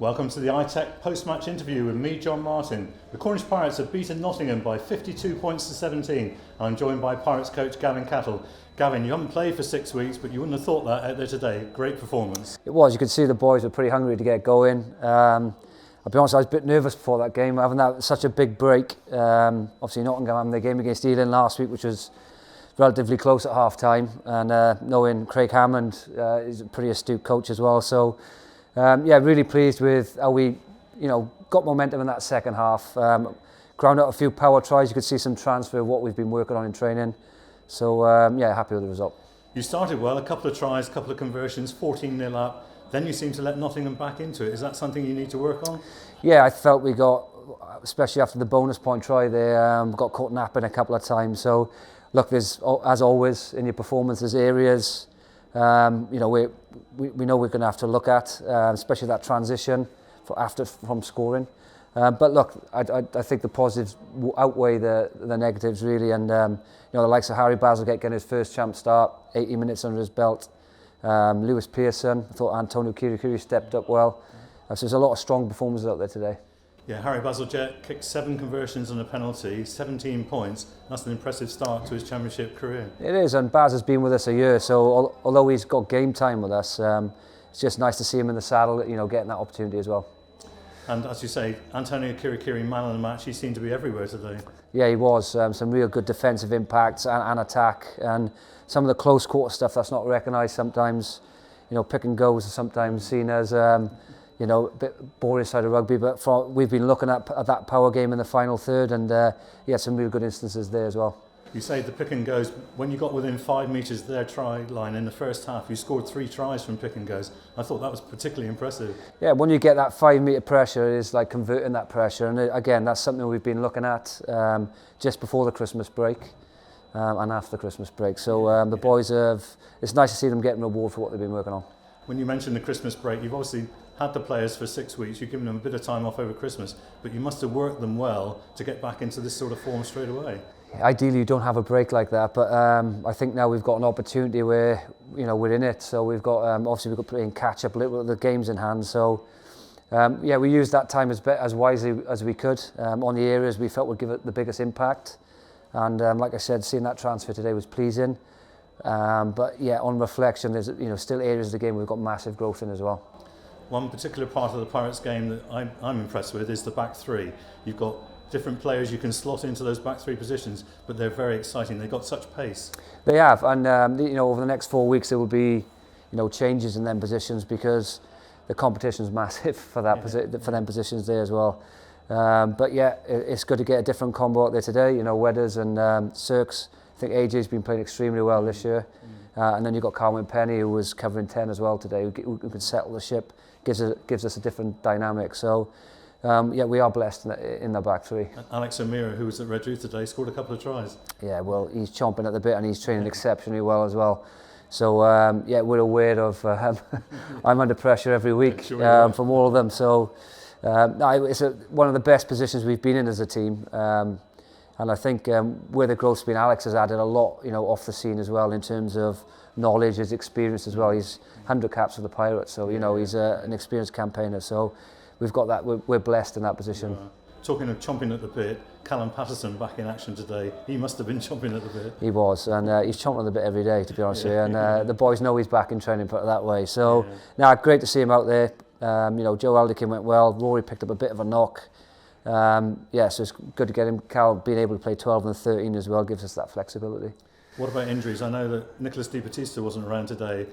Welcome to the ITEC post-match interview with me, John Martin. The Cornish Pirates have beaten Nottingham by 52 points to 17. I'm joined by Pirates coach Gavin Cattle. Gavin, you haven't played for 6 weeks, but you wouldn't have thought that out there today. Great performance. It was. You could see the boys were pretty hungry to get going. I'll be honest, I was a bit nervous before that game, having that such a big break. Obviously Nottingham having their game against Ealing last week, which was relatively close at half-time, and knowing Craig Hammond is a pretty astute coach as well. So, really pleased with how we, got momentum in that second half. Ground out a few power tries. You could see some transfer of what we've been working on in training. So, happy with the result. You started well, a couple of tries, a couple of conversions, 14-0 up. Then you seem to let Nottingham back into it. Is that something you need to work on? Yeah, I felt we got, especially after the bonus point try there, got caught napping a couple of times. So, look, there's, as always, in your performance, there's areas we know we're going to have to look at, especially that transition from scoring. But look, I think the positives outweigh the negatives really, and the likes of Harry Bazalgette getting his first champ start, 80 minutes under his belt. Lewis Pearson, I thought Antonio Kirikiri stepped up well. So there's a lot of strong performances out there today. Yeah, Harry Bazalgette kicked 7 conversions and a penalty, 17 points. That's an impressive start to his championship career. It is, and Baz has been with us a year, so although he's got game time with us, it's just nice to see him in the saddle, getting that opportunity as well. And as you say, Antonio Kirikiri, man of the match, he seemed to be everywhere today. Yeah, he was. Some real good defensive impacts and attack, and some of the close quarter stuff that's not recognised sometimes. Pick and goes are sometimes seen as a bit boring side of rugby, but we've been looking at that power game in the final third, and some real good instances there as well. You say the pick and goes. When you got within 5 metres of their try line in the first half, you scored 3 tries from pick and goes. I thought that was particularly impressive. Yeah, when you get that 5 metre pressure, it's like converting that pressure, and again, that's something we've been looking at just before the Christmas break and after the Christmas break. So the boys it's nice to see them getting reward for what they've been working on. When you mentioned the Christmas break, you've obviously had the players for 6 weeks, you've given them a bit of time off over Christmas, but you must have worked them well to get back into this sort of form straight away. Ideally you don't have a break like that, but I think now we've got an opportunity where we're in it, so we've got obviously we've got playing catch up a little bit with the games in hand, so we used that time as wisely as we could on the areas we felt would give it the biggest impact, and like I said, seeing that transfer today was pleasing, but on reflection there's still areas of the game we've got massive growth in as well. One particular part of the Pirates game that I'm impressed with is the back three. You've got different players you can slot into those back three positions, but they're very exciting. They've got such pace. They have, and over the next 4 weeks there will be changes in them positions because the competition's massive for that for them positions there as well. But it's good to get a different combo out there today. Wedders and Cirques. I think AJ's been playing extremely well this year. And then you've got Callum Paterson, who was covering 10 as well today, who could settle the ship, gives us a different dynamic. So, we are blessed in the back three. Alex Omeara, who was at Redruth today, scored a couple of tries. Yeah, well, he's chomping at the bit and he's training exceptionally well as well. So, we're aware of I'm under pressure every week from all of them. So, it's one of the best positions we've been in as a team. And I think where the growth's been, Alex has added a lot, off the scene as well in terms of knowledge, his experience as well. He's 100 caps for the Pirates, so he's an experienced campaigner. So we've got that. We're blessed in that position. Talking of chomping at the bit, Callum Paterson back in action today. He must have been chomping at the bit. He was, and he's chomping at the bit every day, to be honest with you. And the boys know he's back in training, put it that way. So great to see him out there. Joe Alderkin went well. Rory picked up a bit of a knock. So it's good to get him. Cal being able to play 12 and 13 as well gives us that flexibility. What about injuries? I know that Nicholas Battista wasn't around today.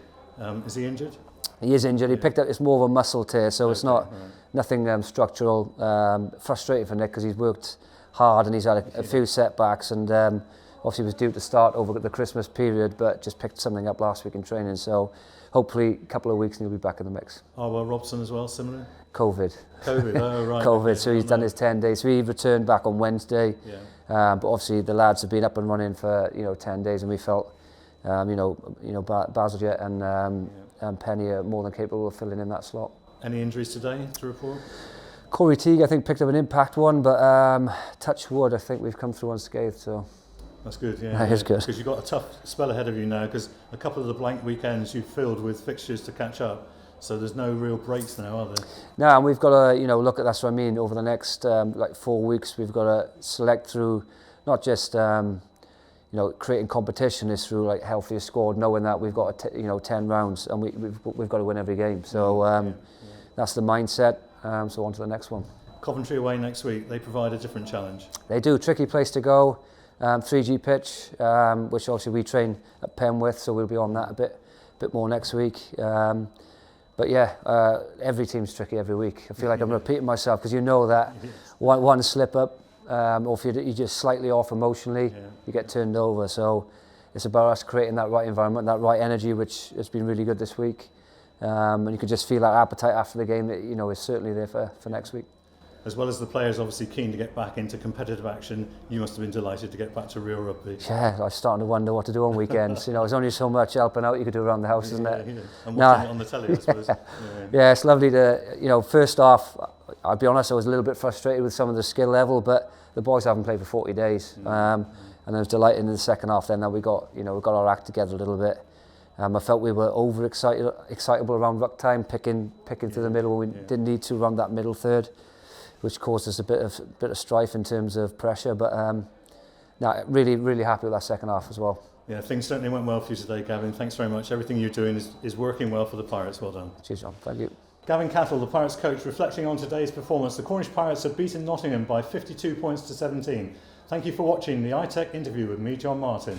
Is he injured? He is injured. He picked up. It's more of a muscle tear, so it's not nothing structural. Frustrating for Nick because he's worked hard and he's had a few setbacks, and obviously was due to start over the Christmas period, but just picked something up last week in training. So hopefully a couple of weeks and he'll be back in the mix. Oh well, Robson as well, similar. COVID. Oh right. COVID. So he's done his 10 days. So he returned back on Wednesday. But obviously the lads have been up and running for 10 days, and we felt Bazalgette and Penny are more than capable of filling in that slot. Any injuries today to report? Corey Teague, I think, picked up an impact one, but touch wood, I think we've come through unscathed. So that's good. Yeah, that is good. Because you've got a tough spell ahead of you now. Because a couple of the blank weekends you've filled with fixtures to catch up. So there's no real breaks now, are there? No, and we've got to, look at, that's what I mean, over the next 4 weeks, we've got to select through not just, creating competition, is through like healthier squad, knowing that we've got 10 rounds and we've got to win every game. So that's the mindset. So on to the next one. Coventry away next week. They provide a different challenge. They do. Tricky place to go. 3G pitch, which obviously we train at Penwith, so we'll be on that a bit more next week. But yeah, every team's tricky every week. I feel like I'm repeating myself, because you know that one slip up, or if you're just slightly off emotionally, you get turned over. So it's about us creating that right environment, that right energy, which has been really good this week. And you can just feel that appetite after the game that is certainly there for next week. As well as the players obviously keen to get back into competitive action, you must have been delighted to get back to real rugby. Yeah, I was starting to wonder what to do on weekends. There's only so much helping out you could do around the house, isn't it? Yeah. And watching it on the telly, I suppose. Yeah, it's lovely to, first off, I'll be honest, I was a little bit frustrated with some of the skill level, but the boys haven't played for 40 days. And I was delighted in the second half then that we got our act together a little bit. I felt we were excitable around ruck time, picking through the middle when we didn't need to run that middle third, which caused us a bit of strife in terms of pressure. But really, really happy with that second half as well. Yeah, things certainly went well for you today, Gavin. Thanks very much. Everything you're doing is working well for the Pirates. Well done. Cheers, John. Thank you. Gavin Cattle, the Pirates coach, reflecting on today's performance. The Cornish Pirates have beaten Nottingham by 52 points to 17. Thank you for watching the ITEC interview with me, John Martin.